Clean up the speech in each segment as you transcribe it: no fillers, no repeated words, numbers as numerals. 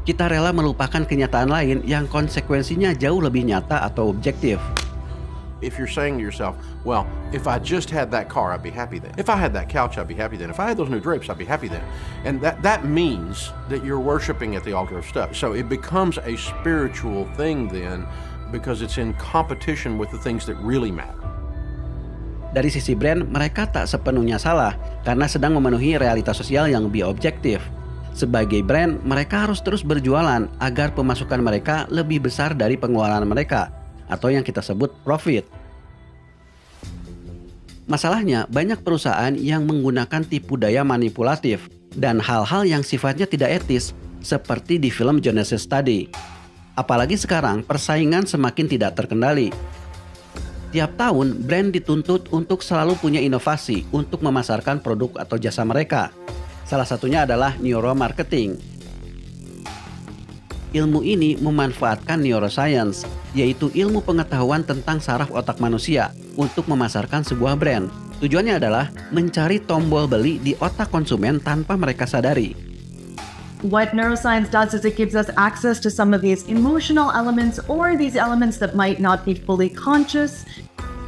kita rela melupakan kenyataan lain yang konsekuensinya jauh lebih nyata atau objektif. If you're saying to yourself, well, if I just had that car, I'd be happy then. If I had that couch, I'd be happy then. If I had those new drapes, I'd be happy then. And that means that you're worshiping at the altar of stuff. So it becomes a spiritual thing then because it's in competition with the things that really matter. Dari sisi brand, mereka tak sepenuhnya salah karena sedang memenuhi realitas sosial yang lebih objektif. Sebagai brand, mereka harus terus berjualan agar pemasukan mereka lebih besar dari pengeluaran mereka, atau yang kita sebut profit. Masalahnya, banyak perusahaan yang menggunakan tipu daya manipulatif dan hal-hal yang sifatnya tidak etis, seperti di film Genesis tadi. Apalagi sekarang, persaingan semakin tidak terkendali. Tiap tahun, brand dituntut untuk selalu punya inovasi untuk memasarkan produk atau jasa mereka. Salah satunya adalah neuromarketing. Ilmu ini memanfaatkan neuroscience, yaitu ilmu pengetahuan tentang saraf otak manusia untuk memasarkan sebuah brand. Tujuannya adalah mencari tombol beli di otak konsumen tanpa mereka sadari. What neuroscience does is it gives us access to some of these emotional elements or these elements that might not be fully conscious.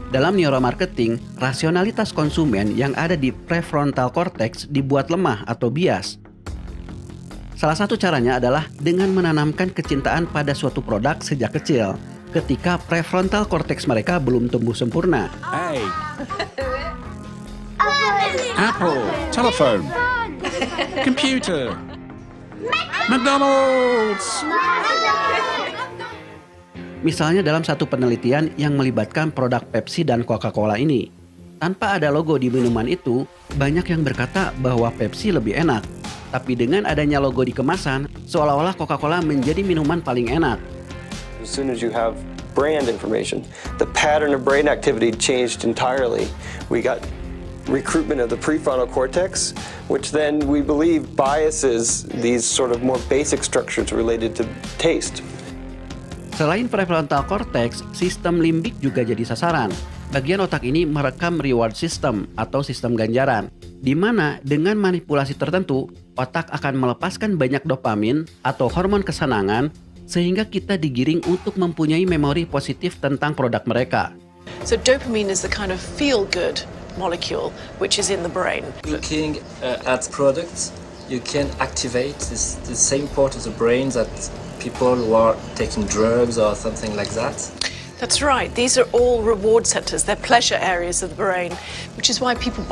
Dalam neuromarketing, rasionalitas konsumen yang ada di prefrontal cortex dibuat lemah atau bias. Salah satu caranya adalah dengan menanamkan kecintaan pada suatu produk sejak kecil, ketika prefrontal cortex mereka belum tumbuh sempurna. Hey. Apple, telephone, computer, McDonald's. Misalnya dalam satu penelitian yang melibatkan produk Pepsi dan Coca-Cola ini. Tanpa ada logo di minuman itu, banyak yang berkata bahwa Pepsi lebih enak. Tapi dengan adanya logo di kemasan, seolah-olah Coca-Cola menjadi minuman paling enak. As soon as you have brand information, the pattern of brain activity changed entirely. We got recruitment of the prefrontal cortex, which then we believe biases these sort of more basic structures related to taste. Selain prefrontal cortex, sistem limbik juga jadi sasaran. Bagian otak ini merekam reward system atau sistem ganjaran, di mana dengan manipulasi tertentu, otak akan melepaskan banyak dopamin atau hormon kesenangan sehingga kita digiring untuk mempunyai memori positif tentang produk mereka. So dopamine is the kind of feel-good molecule which is in the brain. Looking at products, you can activate the same part of the brain that people who are taking drugs or something like that. That's right. These are all reward centers. They're pleasure areas of the brain, which is why people